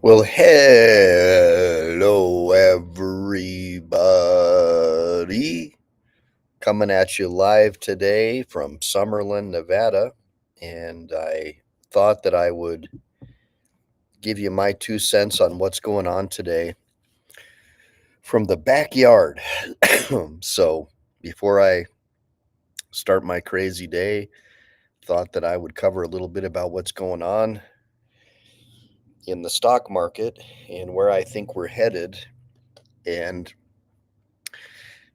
Well, hello, everybody. Coming at you live today from Summerlin, Nevada. And I thought that I would give you my 2 cents on what's going on today from the backyard. So, before I start my crazy day, thought that I would cover a little bit about what's going on in the stock market and where I think we're headed. And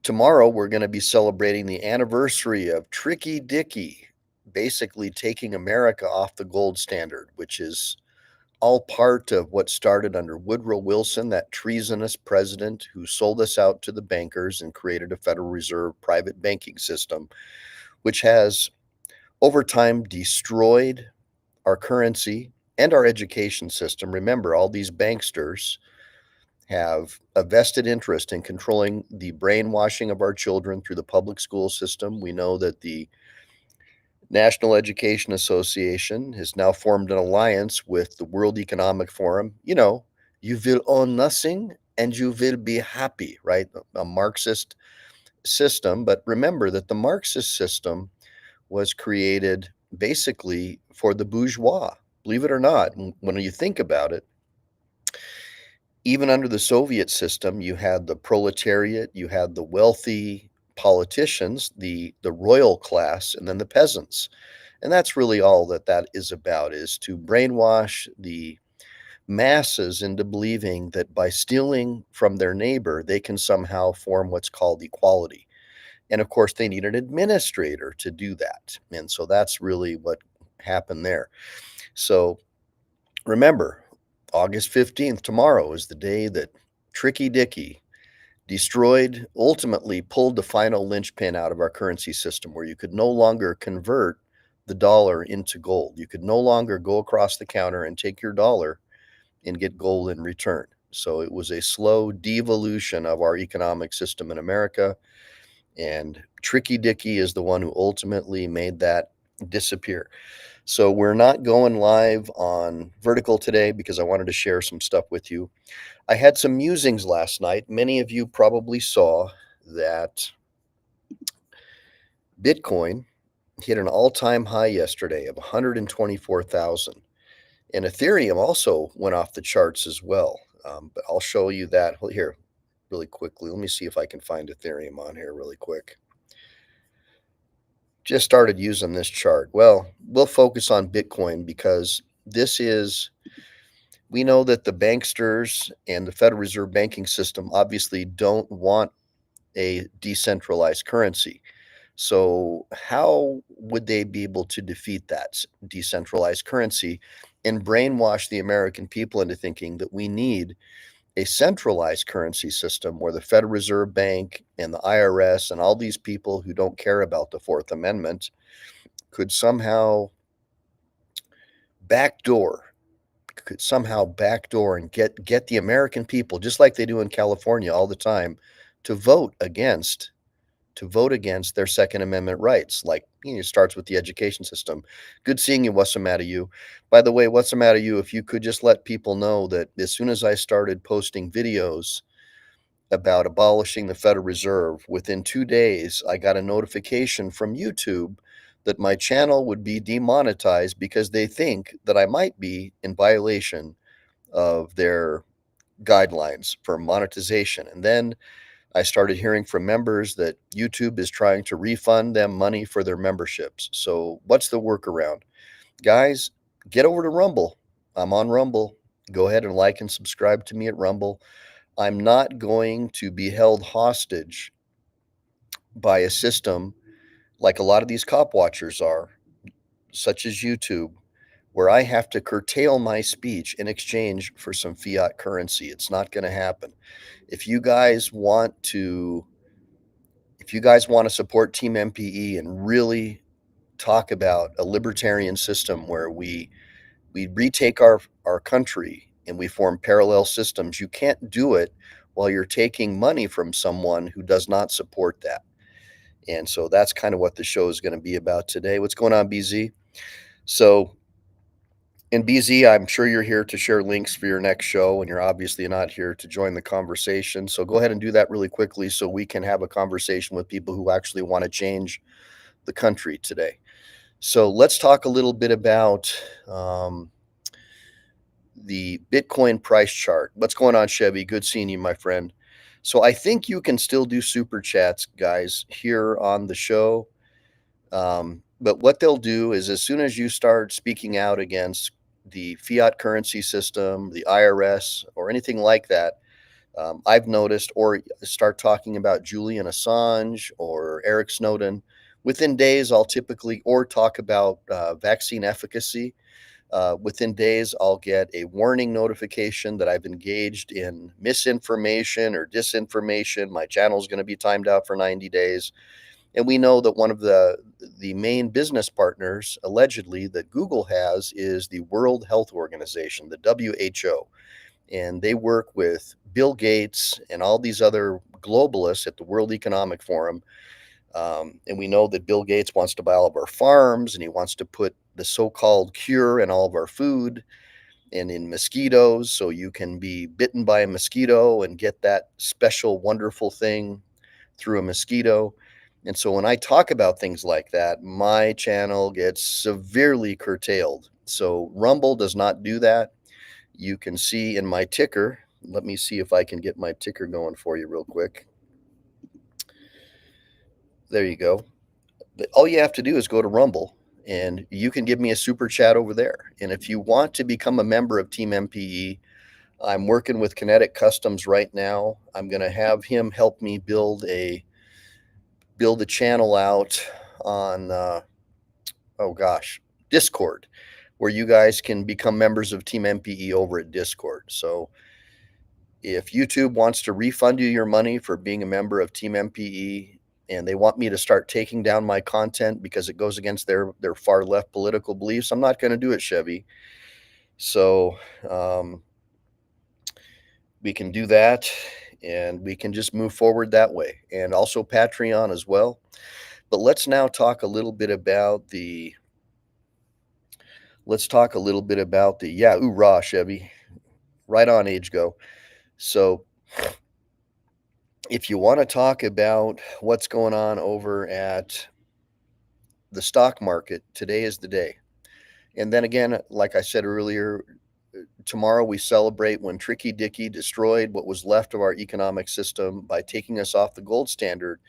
tomorrow, we're going to be celebrating the anniversary of Tricky Dicky basically taking America off the gold standard, which is all part of what started under Woodrow Wilson, that treasonous president who sold us out to the bankers and created a Federal Reserve private banking system, which has over time destroyed our currency and our education system. Remember, all these banksters have a vested interest in controlling the brainwashing of our children through the public school system. We know that the National Education Association has now formed an alliance with the World Economic Forum. You will own nothing and you will be happy, right? A Marxist system. But remember that the Marxist system was created basically for the bourgeois. Believe it or not, when you think about it, even under the Soviet system, you had the proletariat, you had the wealthy politicians, the royal class, and then the peasants. And that's really all that is about, is to brainwash the masses into believing that by stealing from their neighbor, they can somehow form what's called equality. And of course, they need an administrator to do that. And so that's really what happened there. So remember, August 15th, tomorrow, is the day that Tricky Dicky destroyed, ultimately pulled the final linchpin out of our currency system, where you could no longer convert the dollar into gold. You could no longer go across the counter and take your dollar and get gold in return. So it was a slow devolution of our economic system in America. And Tricky Dicky is the one who ultimately made that disappear. So we're not going live on Vertical today because I wanted to share some stuff with you. I had some musings last night. Many of you probably saw that Bitcoin hit an all-time high yesterday of 124,000. And Ethereum also went off the charts as well. But I'll show you that here really quickly. Let me see if I can find Ethereum on here really quick. Just started using this chart. Well, we'll focus on Bitcoin because we know that the banksters and the Federal Reserve banking system obviously don't want a decentralized currency. So, how would they be able to defeat that decentralized currency and brainwash the American people into thinking that we need a centralized currency system where the Federal Reserve Bank and the IRS and all these people who don't care about the Fourth Amendment could somehow backdoor and get the American people, just like they do in California all the time, to vote against their Second Amendment rights. Like, it starts with the education system. Good seeing you. What's the matter, you? By the way, what's the matter, you? If you could just let people know that as soon as I started posting videos about abolishing the Federal Reserve, within 2 days, I got a notification from YouTube that my channel would be demonetized because they think that I might be in violation of their guidelines for monetization. And then I started hearing from members that YouTube is trying to refund them money for their memberships. So, what's the workaround? Guys, get over to Rumble. I'm on Rumble. Go ahead and like and subscribe to me at Rumble. I'm not going to be held hostage by a system like a lot of these cop watchers are, such as YouTube, where I have to curtail my speech in exchange for some fiat currency. It's not going to happen. If you guys want to support Team MPE and really talk about a libertarian system where we retake our country and we form parallel systems, you can't do it while you're taking money from someone who does not support that. And so that's kind of what the show is going to be about today. What's going on, BZ? So And BZ, I'm sure you're here to share links for your next show, and you're obviously not here to join the conversation. So go ahead and do that really quickly so we can have a conversation with people who actually want to change the country today. So let's talk a little bit about um, the Bitcoin price chart. What's going on, Chevy? Good seeing you, my friend. So I think you can still do super chats, guys, here on the show. But what they'll do is as soon as you start speaking out against the fiat currency system, the IRS, or anything like that, I've noticed, or start talking about Julian Assange or Eric Snowden, within days, I'll typically, or talk about vaccine efficacy. Within days, I'll get a warning notification that I've engaged in misinformation or disinformation. My channel is going to be timed out for 90 days. And we know that one of the main business partners, allegedly, that Google has is the World Health Organization, the WHO. And they work with Bill Gates and all these other globalists at the World Economic Forum. And we know that Bill Gates wants to buy all of our farms, and he wants to put the so-called cure in all of our food and in mosquitoes, so you can be bitten by a mosquito and get that special, wonderful thing through a mosquito. And so when I talk about things like that, my channel gets severely curtailed. So Rumble does not do that. You can see in my ticker, let me see if I can get my ticker going for you real quick. There you go. All you have to do is go to Rumble and you can give me a super chat over there. And if you want to become a member of Team MPE, I'm working with Kinetic Customs right now. I'm going to have him help me build a channel out on Discord, where you guys can become members of Team MPE over at Discord. So if YouTube wants to refund you your money for being a member of Team MPE, and they want me to start taking down my content because it goes against their far left political beliefs, I'm not going to do it, Chevy. So we can do that, and we can just move forward that way, and also Patreon as well. But let's now talk a little bit about the hoorah, Chevy. Right on, age go. So if you want to talk about what's going on over at the stock market, today is the day. And then again, like I said earlier, tomorrow we celebrate when Tricky Dicky destroyed what was left of our economic system by taking us off the gold standard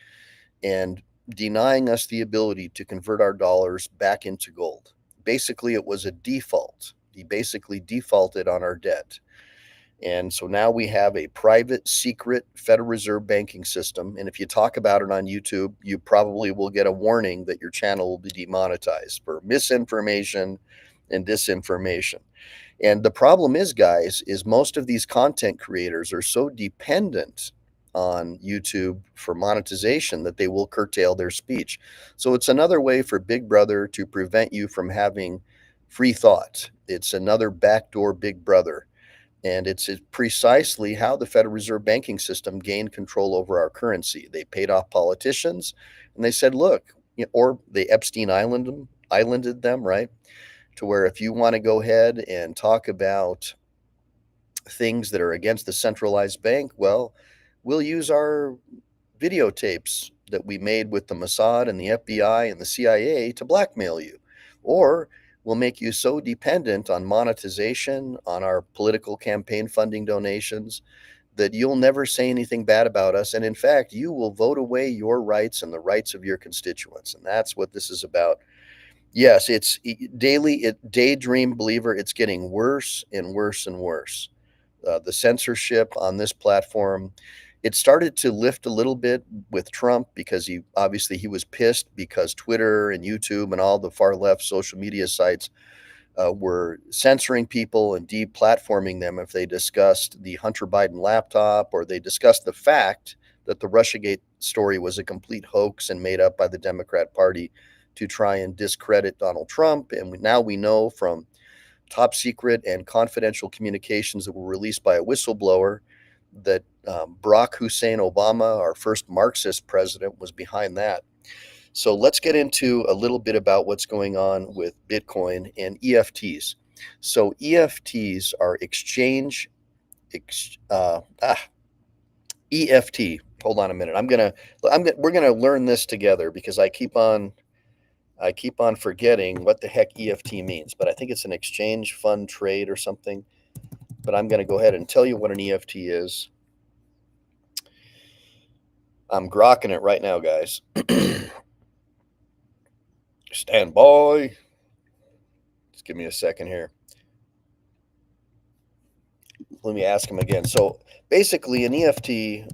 and denying us the ability to convert our dollars back into gold. Basically, it was a default. He basically defaulted on our debt. And so now we have a private, secret Federal Reserve banking system. And if you talk about it on YouTube, you probably will get a warning that your channel will be demonetized for misinformation and disinformation. And the problem is, guys, is most of these content creators are so dependent on YouTube for monetization that they will curtail their speech. So it's another way for Big Brother to prevent you from having free thought. It's another backdoor Big Brother. And it's precisely how the Federal Reserve banking system gained control over our currency. They paid off politicians and they said, look, or they Epstein islanded them, right? To where if you want to go ahead and talk about things that are against the centralized bank, well, we'll use our videotapes that we made with the Mossad and the FBI and the CIA to blackmail you. Or we'll make you so dependent on monetization, on our political campaign funding donations, that you'll never say anything bad about us. And in fact, you will vote away your rights and the rights of your constituents. And that's what this is about. Yes, it's daydream believer. It's getting worse and worse and worse. The censorship on this platform, it started to lift a little bit with Trump because he was pissed because Twitter and YouTube and all the far left social media sites were censoring people and deplatforming them if they discussed the Hunter Biden laptop or they discussed the fact that the Russiagate story was a complete hoax and made up by the Democrat Party to try and discredit Donald Trump. And now we know from top secret and confidential communications that were released by a whistleblower that Barack Hussein Obama, our first Marxist president, was behind that. So let's get into a little bit about what's going on with Bitcoin and EFTs. So EFTs are EFT. Hold on a minute. We're gonna learn this together because I keep on forgetting what the heck EFT means, but I think it's an exchange fund trade or something. But I'm gonna go ahead and tell you what an EFT is. I'm grokking it right now, guys. Stand by. Just give me a second here. Let me ask him again. So basically, an EFT,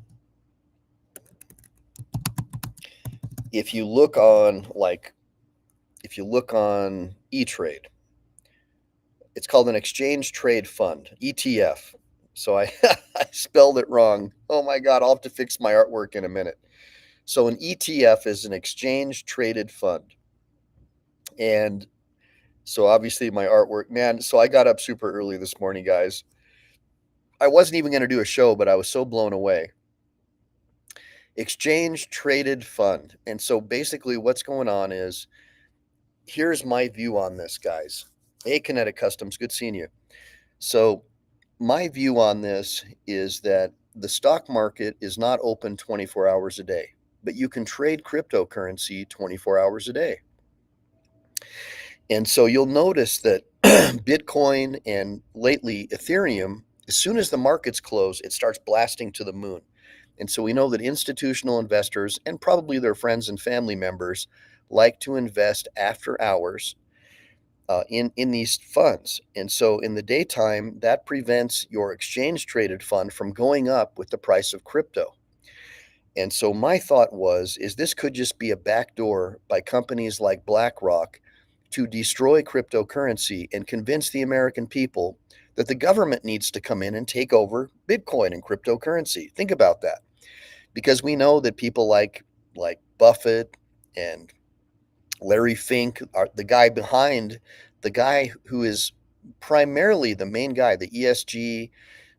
if you look on E-Trade, it's called an exchange trade fund, ETF. So I I spelled it wrong. Oh my God, I'll have to fix my artwork in a minute. So an ETF is an exchange traded fund. And so obviously my artwork, man, so I got up super early this morning, guys. I wasn't even going to do a show, but I was so blown away. Exchange traded fund. And so basically what's going on is, here's my view on this, guys. Hey, Kinetic Customs, good seeing you. So my view on this is that the stock market is not open 24 hours a day, but you can trade cryptocurrency 24 hours a day. And so you'll notice that Bitcoin and lately Ethereum, as soon as the markets close, it starts blasting to the moon. And so we know that institutional investors and probably their friends and family members like to invest after hours in these funds. And so in the daytime, that prevents your exchange traded fund from going up with the price of crypto. And so my thought is this could just be a backdoor by companies like BlackRock to destroy cryptocurrency and convince the American people that the government needs to come in and take over Bitcoin and cryptocurrency. Think about that. Because we know that people like Buffett and Larry Fink are the guy who is primarily the main guy, the ESG,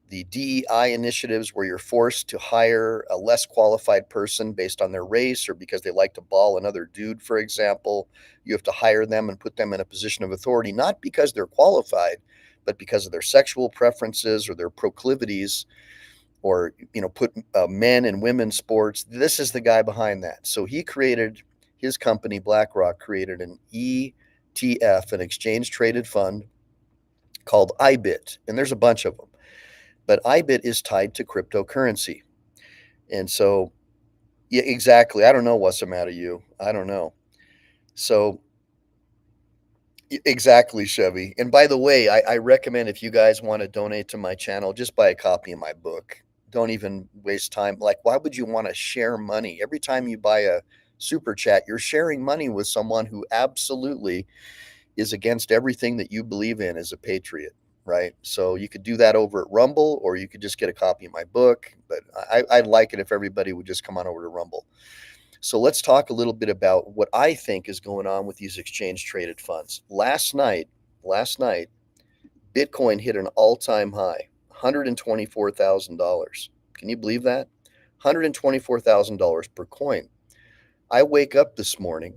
the DEI initiatives where you're forced to hire a less qualified person based on their race or because they like to ball another dude, for example. You have to hire them and put them in a position of authority, not because they're qualified, but because of their sexual preferences or their proclivities, or put men and women sports. This is the guy behind that. So his company BlackRock created an ETF, an exchange traded fund called IBIT, and there's a bunch of them. But IBIT is tied to cryptocurrency. And so, yeah, exactly. I don't know what's the matter, you. I don't know. So, exactly, Chevy. And by the way, I recommend, if you guys want to donate to my channel, just buy a copy of my book. Don't even waste time. Like, why would you want to share money? Every time you buy a super chat, you're sharing money with someone who absolutely is against everything that you believe in as a patriot, right? So you could do that over at Rumble, or you could just get a copy of my book. But I'd like it if everybody would just come on over to Rumble. So let's talk a little bit about what I think is going on with these exchange traded funds. Last night, Bitcoin hit an all-time high, $124,000. Can you believe that? $124,000 per coin. I wake up this morning,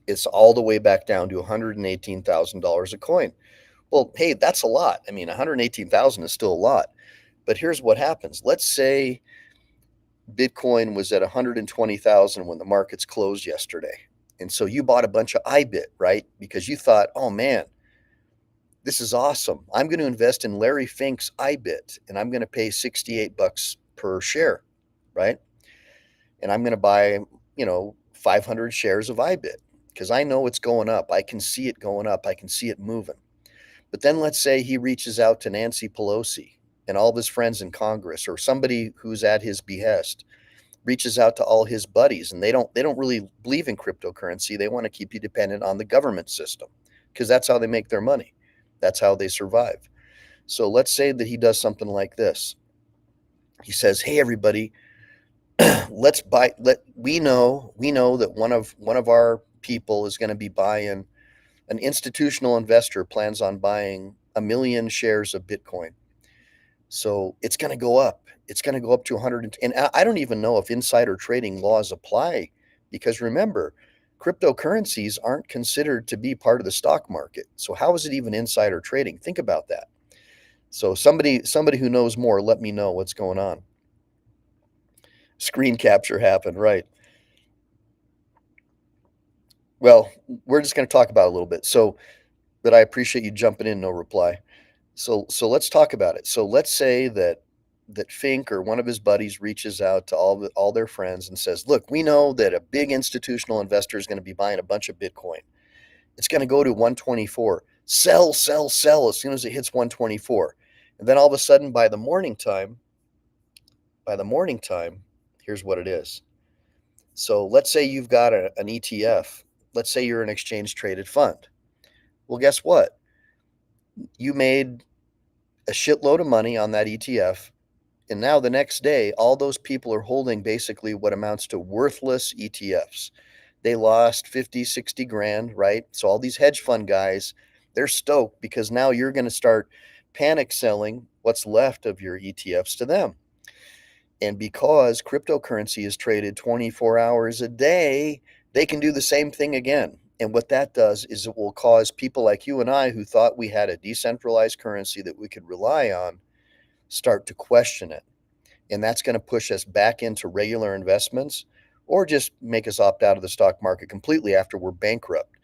it's all the way back down to $118,000 a coin. Well, hey, that's a lot. I mean, 118,000 is still a lot. But here's what happens. Let's say Bitcoin was at 120,000 when the markets closed yesterday. And so you bought a bunch of IBIT, right? Because you thought, oh man, this is awesome. I'm going to invest in Larry Fink's IBIT and I'm going to pay $68 per share, right? And I'm going to buy, 500 shares of IBIT because I know it's going up. I can see it going up. I can see it moving. But then let's say he reaches out to Nancy Pelosi and all of his friends in Congress, or somebody who's at his behest reaches out to all his buddies, and they don't really believe in cryptocurrency. They want to keep you dependent on the government system because that's how they make their money. That's how they survive. So let's say that he does something like this. He says, "Hey everybody, let's buy we know that one of our people is going to be buying, an institutional investor plans on buying 1 million shares of Bitcoin. So it's going to go up. It's going to go up to 100. And I don't even know if insider trading laws apply, because remember, cryptocurrencies aren't considered to be part of the stock market. So how is it even insider trading? Think about that. So somebody who knows more, let me know what's going on. Screen capture happened, right? Well, we're just going to talk about it a little bit. So, but I appreciate you jumping in, no reply. So let's talk about it. So let's say that Fink or one of his buddies reaches out to all their friends and says, "Look, we know that a big institutional investor is going to be buying a bunch of Bitcoin. It's going to go to 124. Sell, sell, sell as soon as it hits 124." And then all of a sudden by the morning time, here's what it is. So let's say you've got an ETF. Let's say you're an exchange traded fund. Well, guess what? You made a shitload of money on that ETF. And now the next day, all those people are holding basically what amounts to worthless ETFs. They lost 50, 60 grand, right? So all these hedge fund guys, they're stoked because now you're going to start panic selling what's left of your ETFs to them. And because cryptocurrency is traded 24 hours a day, they can do the same thing again. And what that does is it will cause people like you and I who thought we had a decentralized currency that we could rely on start to question it. And that's going to push us back into regular investments or just make us opt out of the stock market completely after we're bankrupt.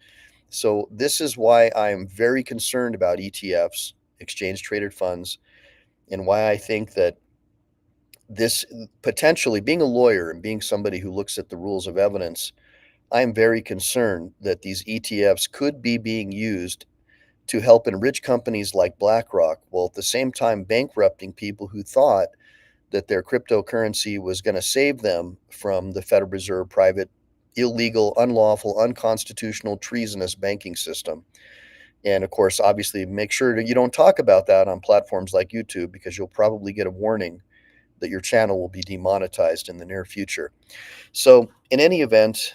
So, this is why I am very concerned about ETFs, exchange traded funds, and why I think that this potentially, being a lawyer and being somebody who looks at the rules of evidence, I am very concerned that these ETFs could be being used to help enrich companies like BlackRock, while at the same time bankrupting people who thought that their cryptocurrency was going to save them from the Federal Reserve private, illegal, unlawful, unconstitutional, treasonous banking system. And of course, obviously, make sure that you don't talk about that on platforms like YouTube because you'll probably get a warning that your channel will be demonetized in the near future. So, in any event,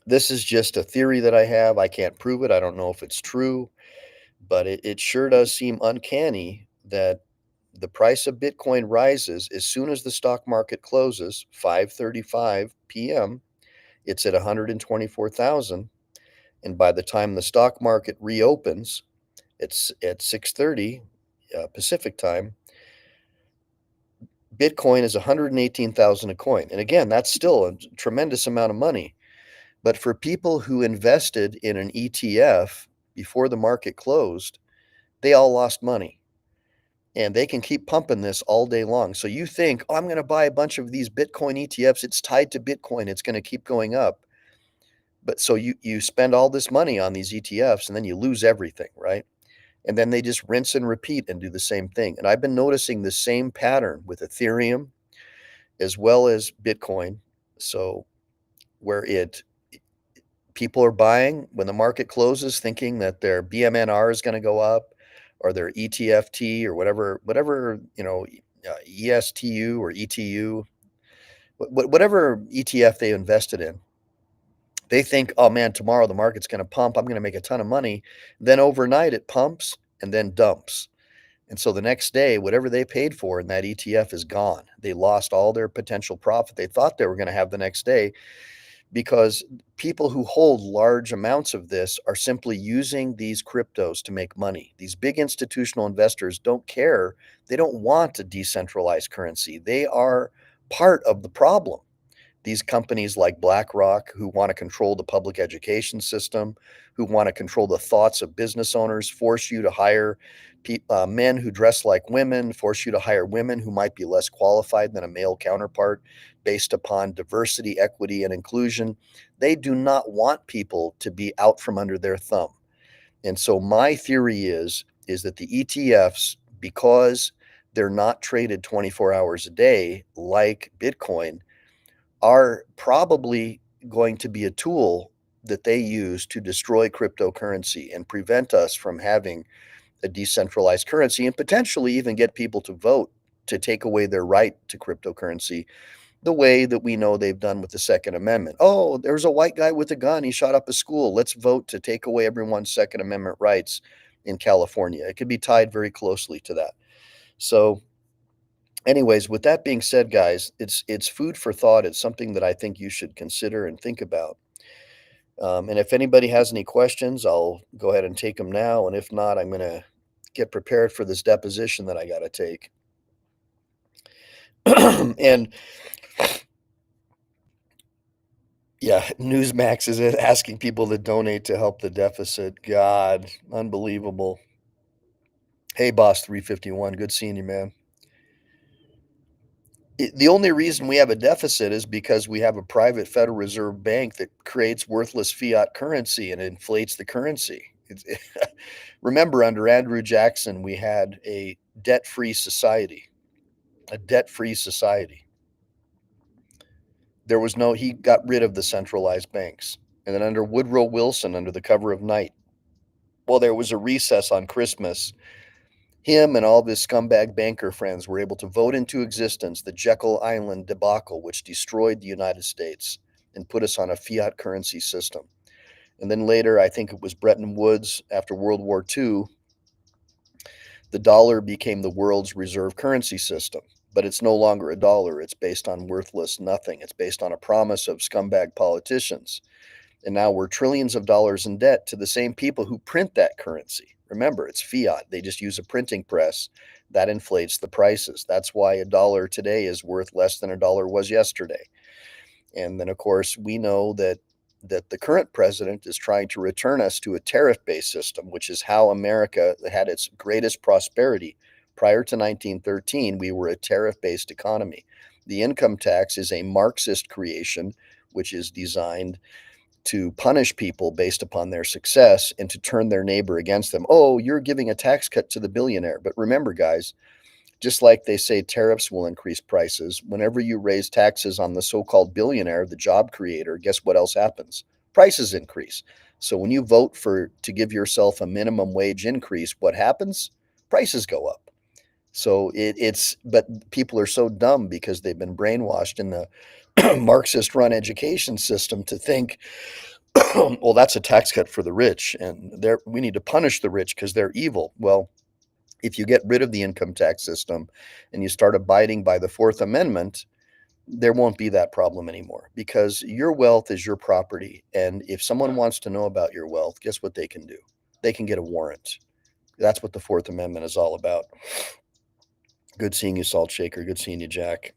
this is just a theory that I have. I can't prove it. I don't know if it's true, but it sure does seem uncanny that the price of Bitcoin rises as soon as the stock market closes, 5:35 p.m. It's at 124,000, and by the time the stock market reopens, it's at 6:30 Pacific time. Bitcoin is 118,000 a coin, and again, that's still a tremendous amount of money. But for people who invested in an ETF before the market closed, they all lost money. And they can keep pumping this all day long. So you think, oh, I'm going to buy a bunch of these Bitcoin ETFs. It's tied to Bitcoin. It's going to keep going up. But so you spend all this money on these ETFs and then you lose everything, right? And then they just rinse and repeat and do the same thing. And I've been noticing the same pattern with Ethereum as well as Bitcoin. So where people are buying when the market closes, thinking that their BMNR is going to go up, or their ETFT or whatever ESTU or ETU, whatever ETF they invested in. They think, oh man, tomorrow the market's going to pump. I'm going to make a ton of money. Then overnight it pumps and then dumps. And so the next day, whatever they paid for in that ETF is gone. They lost all their potential profit they thought they were going to have the next day, because people who hold large amounts of this are simply using these cryptos to make money. These big institutional investors don't care. They don't want a decentralized currency. They are part of the problem. These companies like BlackRock, who want to control the public education system, who want to control the thoughts of business owners, force you to hire men who dress like women, force you to hire women who might be less qualified than a male counterpart based upon diversity, equity, and inclusion. They do not want people to be out from under their thumb. And so my theory is that the ETFs, because they're not traded 24 hours a day like Bitcoin, are probably going to be a tool that they use to destroy cryptocurrency and prevent us from having a decentralized currency, and potentially even get people to vote to take away their right to cryptocurrency, the way that we know they've done with the Second Amendment. Oh, there's a white guy with a gun. He shot up a school. Let's vote to take away everyone's Second Amendment rights in California. It could be tied very closely to that. So Anyways, with that being said, guys, it's food for thought. It's something that I think you should consider and think about. And if anybody has any questions, I'll go ahead and take them now. And if not, I'm going to get prepared for this deposition that I got to take. And yeah, Newsmax is asking people to donate to help the deficit. God, unbelievable. Hey, Boss 351, good seeing you, man. The only reason we have a deficit is because we have a private Federal Reserve Bank that creates worthless fiat currency and inflates the currency. Remember, under Andrew Jackson, we had a debt-free society, a debt-free society. He got rid of the centralized banks. And then under Woodrow Wilson, under the cover of night, well, there was a recess on Christmas. Him and all of his scumbag banker friends were able to vote into existence the Jekyll Island debacle, which destroyed the United States and put us on a fiat currency system. And then later, I think it was Bretton Woods after World War II, the dollar became the world's reserve currency system. But it's no longer a dollar. It's based on worthless nothing. It's based on a promise of scumbag politicians. And now we're trillions of dollars in debt to the same people who print that currency. Remember, it's fiat. They just use a printing press that inflates the prices. That's why a dollar today is worth less than a dollar was yesterday. And then, of course, we know that the current president is trying to return us to a tariff-based system, which is how America had its greatest prosperity. Prior to 1913, we were a tariff-based economy. The income tax is a Marxist creation, which is designed to punish people based upon their success and to turn their neighbor against them. Oh, you're giving a tax cut to the billionaire. But remember, guys, just like they say tariffs will increase prices, whenever you raise taxes on the so-called billionaire, the job creator, guess what else happens? Prices increase. So when you vote to give yourself a minimum wage increase, what happens? Prices go up. So but people are so dumb because they've been brainwashed in the Marxist run education system to think, well, that's a tax cut for the rich and we need to punish the rich because they're evil. Well, if you get rid of the income tax system and you start abiding by the Fourth Amendment, there won't be that problem anymore because your wealth is your property. And if someone wants to know about your wealth, guess what they can do? They can get a warrant. That's what the Fourth Amendment is all about. Good seeing you, Salt Shaker. Good seeing you, Jack.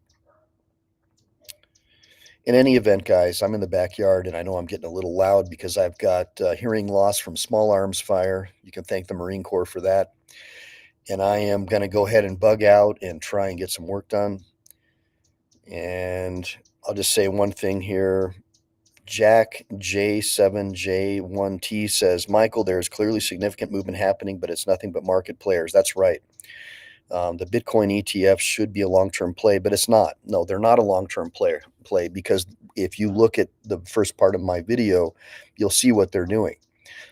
In any event, guys, I'm in the backyard and I know I'm getting a little loud because I've got hearing loss from small arms fire. You can thank the Marine Corps for that. And I am going to go ahead and bug out and try and get some work done. And I'll just say one thing here. Jack J7J1T says, Michael, there is clearly significant movement happening, but it's nothing but market players. That's right. The Bitcoin ETF should be a long-term play, but it's not. No, they're not a long-term play because if you look at the first part of my video, you'll see what they're doing.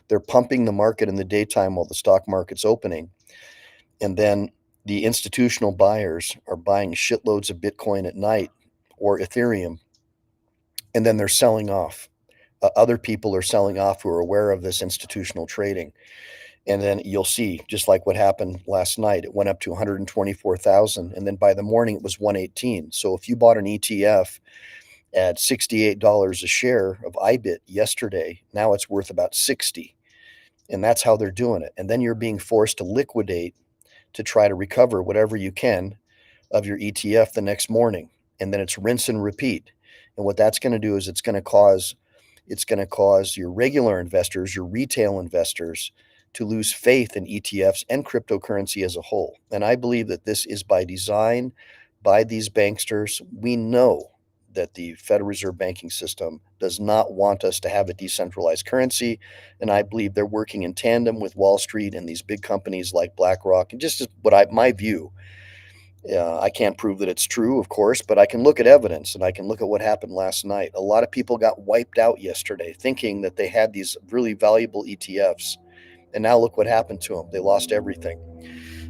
They're pumping the market in the daytime while the stock market's opening. And then the institutional buyers are buying shitloads of Bitcoin at night or Ethereum, and then they're selling off. Other people are selling off who are aware of this institutional trading. And then you'll see, just like what happened last night, it went up to 124,000. And then by the morning, it was 118. So if you bought an ETF at $68 a share of IBIT yesterday, now it's worth about 60. And that's how they're doing it. And then you're being forced to liquidate to try to recover whatever you can of your ETF the next morning. And then it's rinse and repeat. And what that's going to do is it's going to cause your regular investors, your retail investors, to lose faith in ETFs and cryptocurrency as a whole. And I believe that this is by design by these banksters. We know that the Federal Reserve banking system does not want us to have a decentralized currency. And I believe they're working in tandem with Wall Street and these big companies like BlackRock. And just my view, I can't prove that it's true, of course, but I can look at evidence and I can look at what happened last night. A lot of people got wiped out yesterday thinking that they had these really valuable ETFs. And now look what happened to them. They lost everything.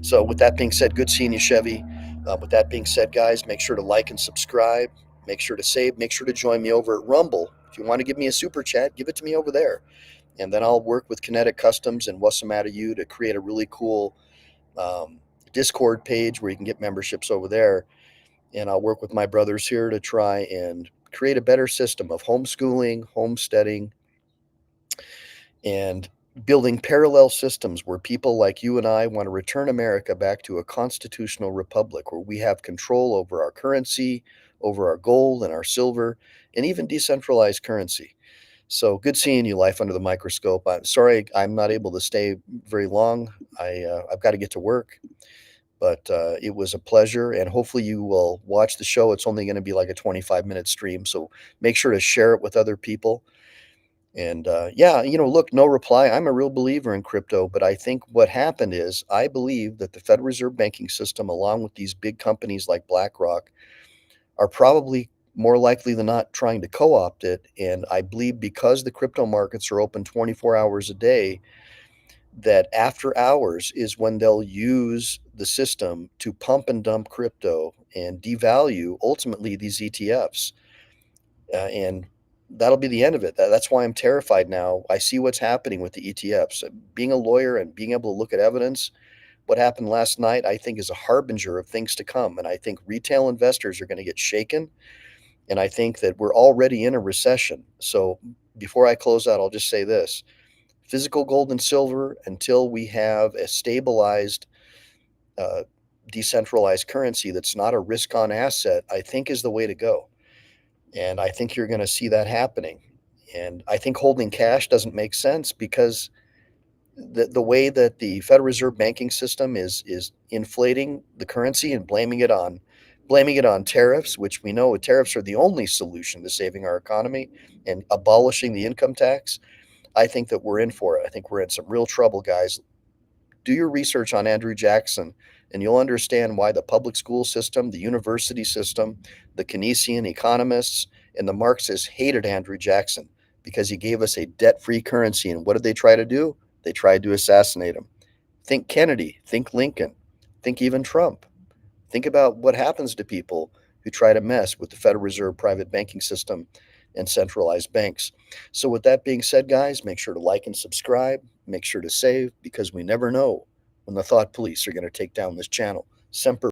So with that being said, good seeing you, Chevy. With that being said, guys, make sure to like and subscribe. Make sure to save. Make sure to join me over at Rumble. If you want to give me a super chat, give it to me over there. And then I'll work with Kinetic Customs and Wasamatta U to create a really cool Discord page where you can get memberships over there. And I'll work with my brothers here to try and create a better system of homeschooling, homesteading, and building parallel systems where people like you and I want to return America back to a constitutional republic where we have control over our currency, over our gold and our silver, and even decentralized currency. So good seeing you, Life Under the Microscope. I'm sorry I'm not able to stay very long. I've got to get to work, but it was a pleasure. And hopefully you will watch the show. It's only going to be like a 25-minute stream, so make sure to share it with other people. And yeah, look, no reply. I'm a real believer in crypto, but I think what happened is I believe that the Federal Reserve banking system, along with these big companies like BlackRock, are probably more likely than not trying to co opt it. And I believe because the crypto markets are open 24 hours a day, that after hours is when they'll use the system to pump and dump crypto and devalue ultimately these ETFs. And that'll be the end of it. That's why I'm terrified now. I see what's happening with the ETFs. Being a lawyer and being able to look at evidence, what happened last night, I think is a harbinger of things to come. And I think retail investors are going to get shaken. And I think that we're already in a recession. So before I close out, I'll just say this: physical gold and silver, until we have a stabilized, uh, decentralized currency that's not a risk on asset, I think is the way to go. And I think you're going to see that happening. And I think holding cash doesn't make sense because the way that the Federal Reserve banking system is inflating the currency and blaming it on tariffs, which we know tariffs are the only solution to saving our economy and abolishing the income tax. I think that we're in for it. I think we're in some real trouble, guys. Do your research on Andrew Jackson, and you'll understand why the public school system, the university system, the Keynesian economists, and the Marxists hated Andrew Jackson because he gave us a debt free currency. And what did they try to do? They tried to assassinate him. Think Kennedy, think Lincoln, think even Trump. Think about what happens to people who try to mess with the Federal Reserve private banking system and centralized banks. So, with that being said, guys, make sure to like and subscribe. Make sure to save because we never know when the thought police are going to take down this channel. Semper